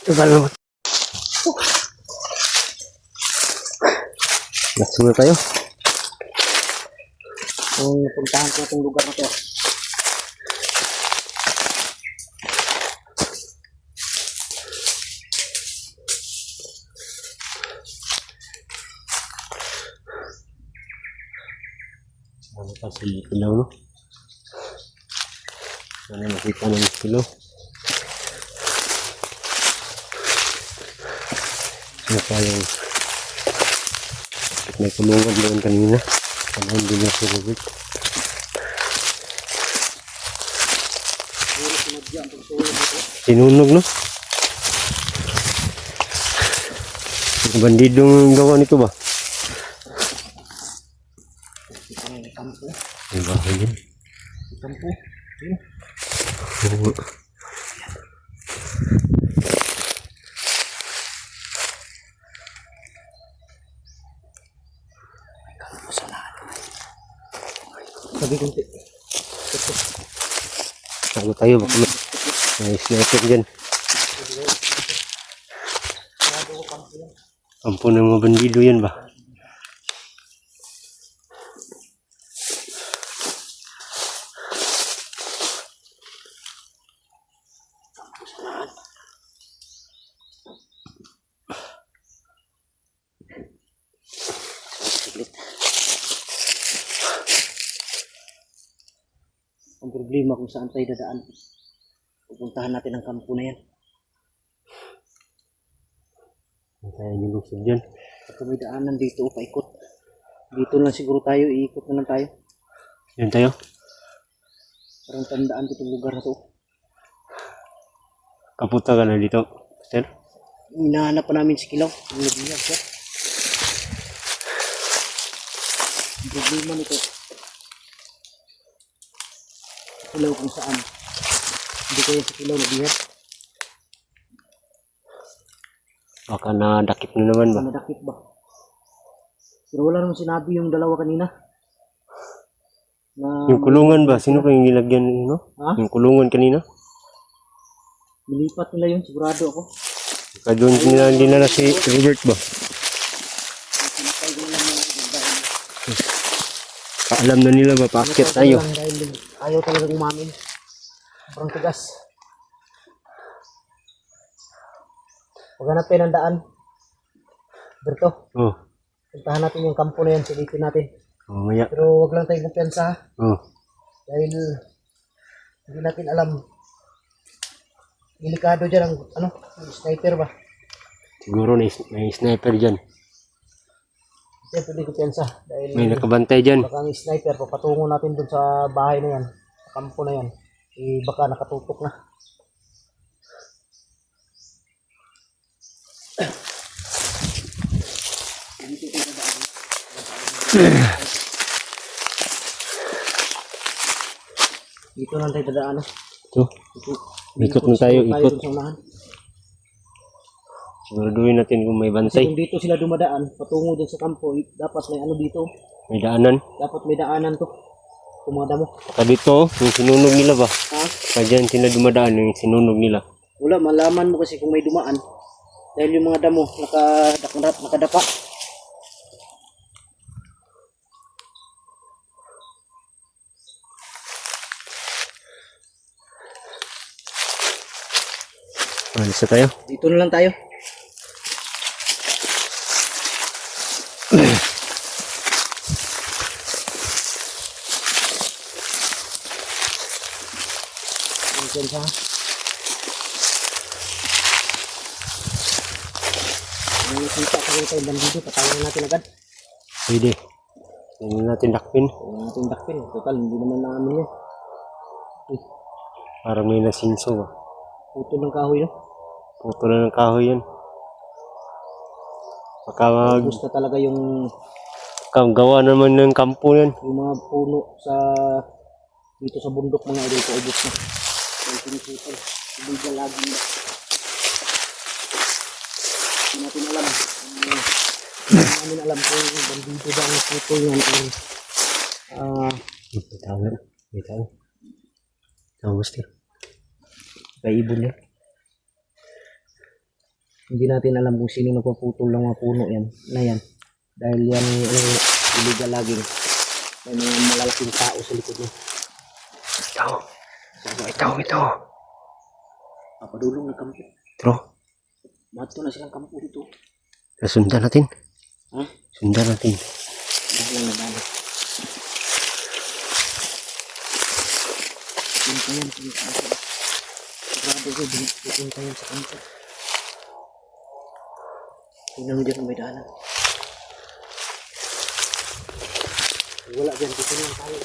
Salamat. Nasunod tayo. Kung napuntahan ko itong lugar na to. Ano pa sa ilaw, no? Sana makita ng ilaw. Ano pa yung may kulungan doon kanina. Ano hindi na si Robert. Sinunog, no? Bandidong gawa nito ba? May bahay yan. Kampo. Oo. Sabi kunti. Tago tayo, baka may sniper dyan. Kampo ng mga bandido yan ba? Ang problema kung saan tayo dadaan. Pupuntahan natin ang kampo na yan. Kaya nyo gusto dyan. At may daanan dito, paikot. Dito lang siguro tayo, iikot na lang tayo. Yan tayo. Parang tandaan ko itong lugar na to. Kaputa ka na dito, sir. Hinahanap pa namin si Kilaw. Ang nabiyag siya. Ang problema nito. Kilaw kung saan. Hindi kaya sa Kilaw nabiyag. Baka nadakip na naman ba? Nadakip ba? Pero wala naman sinabi yung dalawa kanina. Na Yung kulungan ba? Sino pa yung nilagyan, no? Ha? Yung kulungan kanina? Nilipat nila yun, sigurado ako. Baka doon nila dinala si Robert ba? Paalam na nila ba? Paakyat tayo. Dahil ayaw talagang umamin. Sobrang tigas. Paghanapin ang daan. Berto, Oh. puntahan natin yung kampo na yan, silipin natin. Mamaya. Pero wag lang tayong kumpiyansa ha. Oh. Dahil hindi natin alam. Delikado dyan ang ano, sniper ba? Siguro may sniper dyan. Siyempre hindi kumpiyansa. Dahil May nakabantay dyan. baka ang sniper, papatungo natin dun sa bahay na yan, sa kampo na yan. Eh baka nakatutok na. Dito lang tayo dadaan. Ito. Ikot na tayo, ikot. Sa unahan. Siguraduhin natin kung may Kasi bantay. kung dito sila dumadaan, patungo dun sa kampo, dapat may ano dito. May daanan. Dapat may daanan to. Kung mga damo. Baka dito, yung sinunog nila ba? Ha? Baka dyan sila dumadaan, yung sinunog nila. Wala, malaman mo kasi kung may dumaan. Dahil yung mga damo, nakadapa. Alis na tayo. Dito na lang tayo. Dito sa. May kita pa rin tayo bandido, patayin natin agad. Pwede. Hindi natin dakpin. Huwag natin dakpin. Total, hindi naman namin yan. Para may nasinso ba? Puto ng kahoy, no? Puto na ng kahoy yan. Baka Gusto talaga yung gawa naman ng kampo yan. mga puno sa dito sa bundok mga idol, paubos na. Ang sinisipal. Hindi ka lagi na. Hindi natin alam. Hindi namin alam kung bandido ba ang puto yan. Bitawan. Bitawan. Bitawan, Master. May ibon yan. Hindi natin alam kung sino nagpaputol ng mga puno yan, na yan. Dahil yan illegal laging. May mga malalaking tao sa likod niya. Ito. Papadulong na kampo. Tro, Mato na silang kampo dito. nasundan natin. Ha? Sundan natin. Dahil na dahil. Punta yan. Sigurado ko, pupunta yan sa kampo. Tingnan mo dyan kung may daanan. Wala dyan, dito na lang tayo.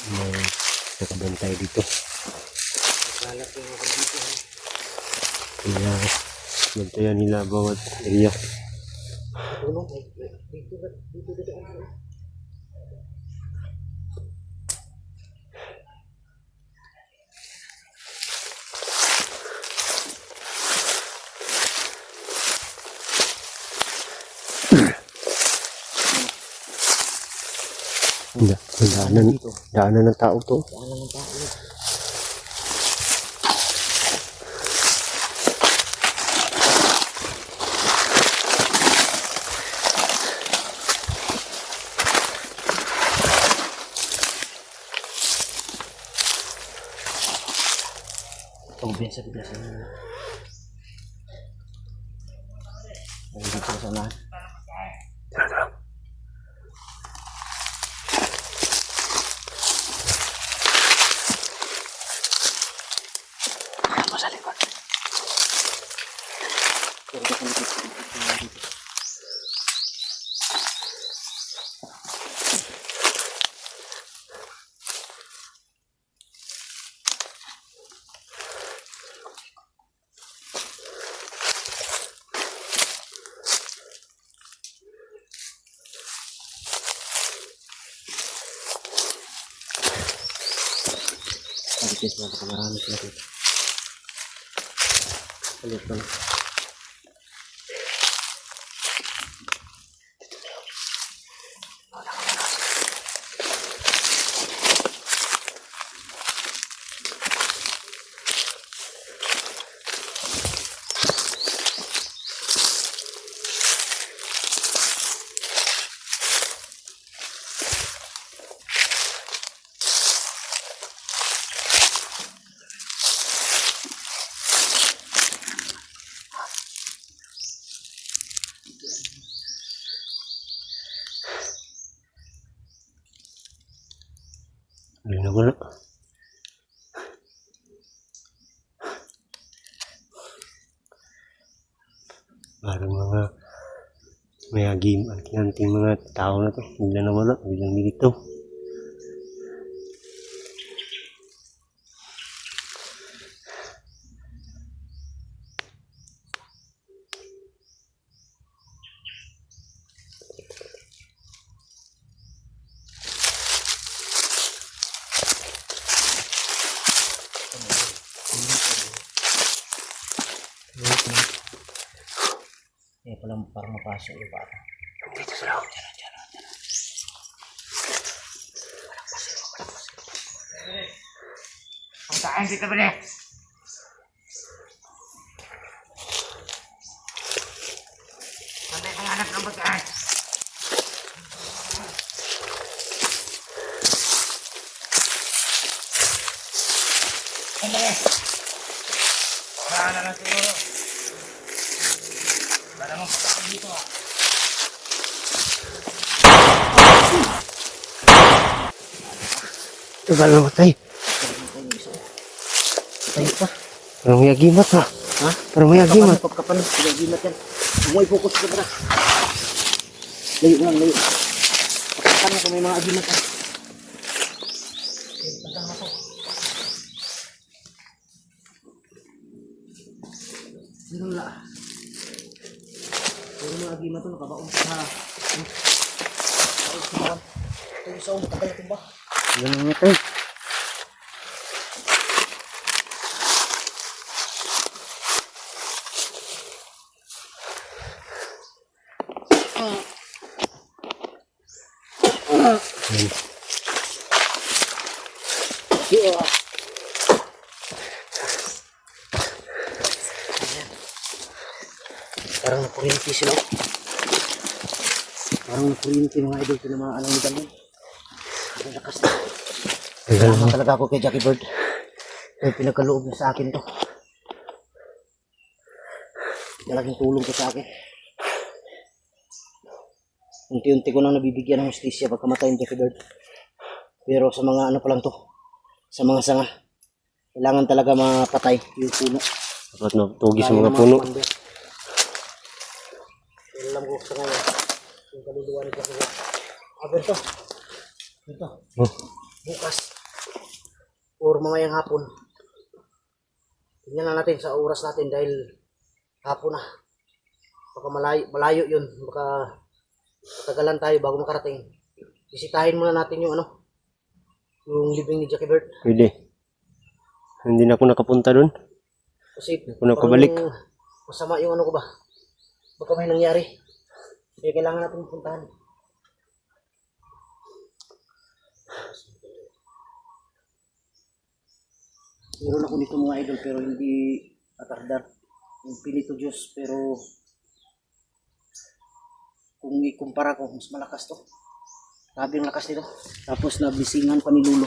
May nakabantay dito. Nagkalat yung mga dito. Kaya bantayan nila bawat area. Tulong, dito. Daanan ng tao to. Daanan ng tao. Ito, biasa. Ang dito sa unahan. Tara. Sa likod. Pagkis na marami sila dito. Ulit lang. Wala. Parang mga may agim anting mga tao na to. Biglang nawala, biglang nilito. Palang parang mapasok yung bata. Dito sila. Pagkaan dito ba niya? Sandai ang anak ng pagkaan. Sandai! Wala na lang siguro. Wala namang pagkaan dito ah. Ito ba namatay? Tayo pa. Parang may agimat ha. Ha? Parang may agimat. Kapan, sige, gimat yan. Umuwi fokus ka para. Layo lang, layo. Kapan mo kung may mga agimat ka. Pagkaan mo to. Hindi lang lang. Pero mga agimat to, nakabaon sa baon sa baon. Ito yung saong, tagal natin ba? Wala namatay. Yeah. Parang nakuryente sila. Parang nakuryente mga idol. Tinamaan ang dami. Ang lakas na. Salamat talaga ako kay Jackie Bird. Ay, pinagkaloob niya sa akin to. Malaking tulong ko sa akin. Unti-unti ko nang nabibigyan ng hustisya pagkamatay ng Jackie Bird. Pero sa mga ano pa lang to, sa mga sanga, kailangan talaga mapatay yung puno. Dapat na tugi sa mga puno. Alam ko sa ngayon, yung kaluluwa ni Jackie Bird. Ito. Oh. Bukas. Or mamayang hapon. Tingnan na natin sa oras natin dahil hapon na. Baka malayo yun. Baka matagalan tayo bago makarating. Bisitahin muna natin yung yung libing ni Jackie Bird. Pwede. Hindi na ako nakapunta doon. Kasi Hindi ako nakabalik. Masama yung ko ba. Baka may nangyari. Kaya kailangan natin puntahan. Meron ako nito mga idol pero hindi atardar. Yung Pinito Diyos pero kung ikumpara ko mas malakas to. Grabe ang lakas nito. Tapos nabisingan pa ni Lulo.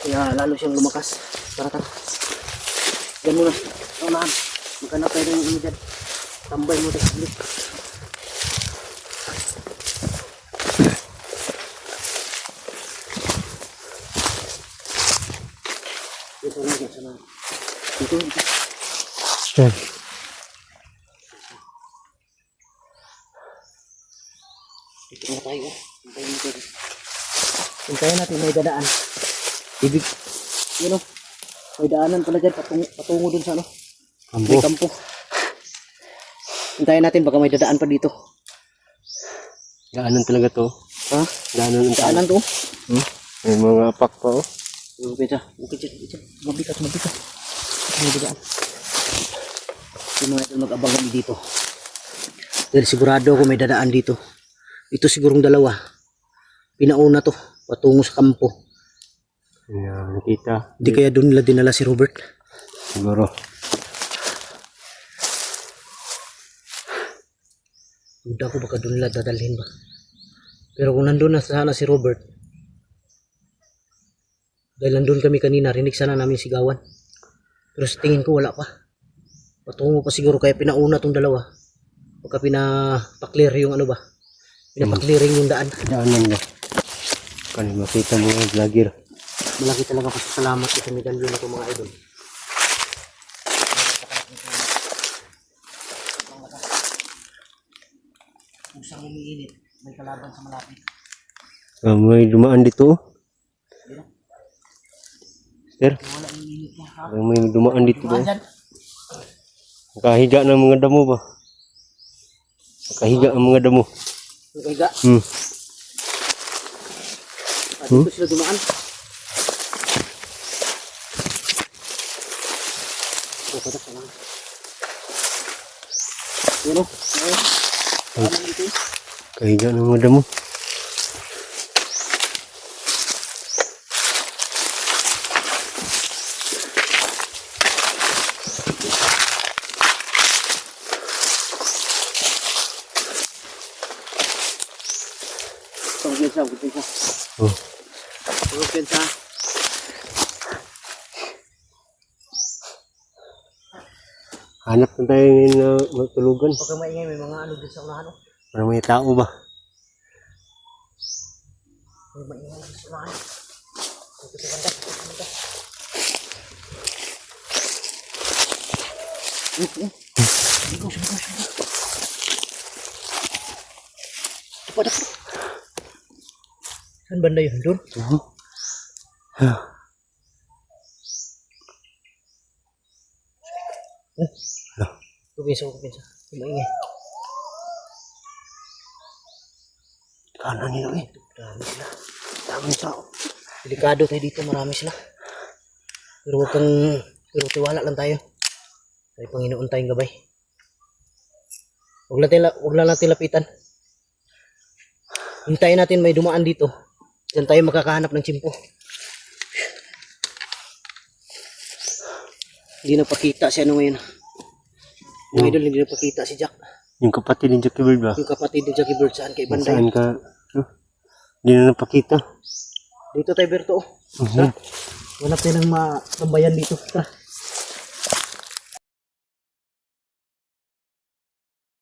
Kaya lalo siyang lumakas. Tara. Yan muna. Unahan. Maghanap tayo ng dyan. Tambay mo tayo saglit. Sana. Dito. Yan. Dito na tayo. Hintayin natin may dadaan. Ibig, may daanan pala dyan patungo dun sa Kampo. may kampo. Hintayin natin baka may dadaan pa dito. Daanan talaga to. Ha? Daanan ang Daanan to? May mga apak pa oh. Okay dyan. Mabigat. May dadaan. Yung mga ito mag-abang kami dito. Dahil sigurado ako may dadaan dito. Ito sigurong dalawa. Pinauna to. Patungo sa kampo. Yan, nakita. Hindi kaya doon nila dinala si Robert. Siguro. Duda ko baka doon nila dadalhin ba. Pero kung nandun na sana si Robert, dahil nandun kami kanina, rinig sana namin sigawan. Pero sa tingin ko wala pa. Patungo pa siguro kaya pinauna tong dalawa. Pagka pinapaklear yung pinapaklearing yung daan. Daanan ba? Kan makita mo yung vlogger. Malaki talaga pasasalamat kita ni Danlo na mga idol. Usang umiinit, may kalaban sa malapit. May dumaan dito. Sir, Wala umiinit na ha. may dumaan dito. Dyan. Nakahiga ng mga damo ba? Nakahiga ang mga damo. Nagkahiga. At dito sila dumaan. Patak ka lang. Yan o. Kahiga ng mga damo. Pagpinsa. Oh. Pagpinsa. Hanap na tayo ngayon na matulugan. Pagka maingay, may mga din sa unahan. Parang may tao ba? May maingay din sa unahan. Ito banda. Sigaw. Padak. Saan banda yun? Doon? Kupinsa. Maingay. Kanan nila eh. Dami sila. Daming tao. Delikado tayo dito, marami sila. Pero pero tiwala lang tayo. May Panginoon tayong gabay. Huwag lang natin lapitan. Hintayin natin may dumaan dito. Diyan tayo makakahanap ng tsimpo. Hindi napakita si ano ngayon. Yung idol, hindi napakita si Jack. Yung kapatid ni Jackie Bird ba? Yung kapatid ni Jackie Bird, saan kay Banday? Saan ka? Hindi na napakita. Dito tayo, Berto. Mhm. Hanap tayo ng matambayan dito. Tara.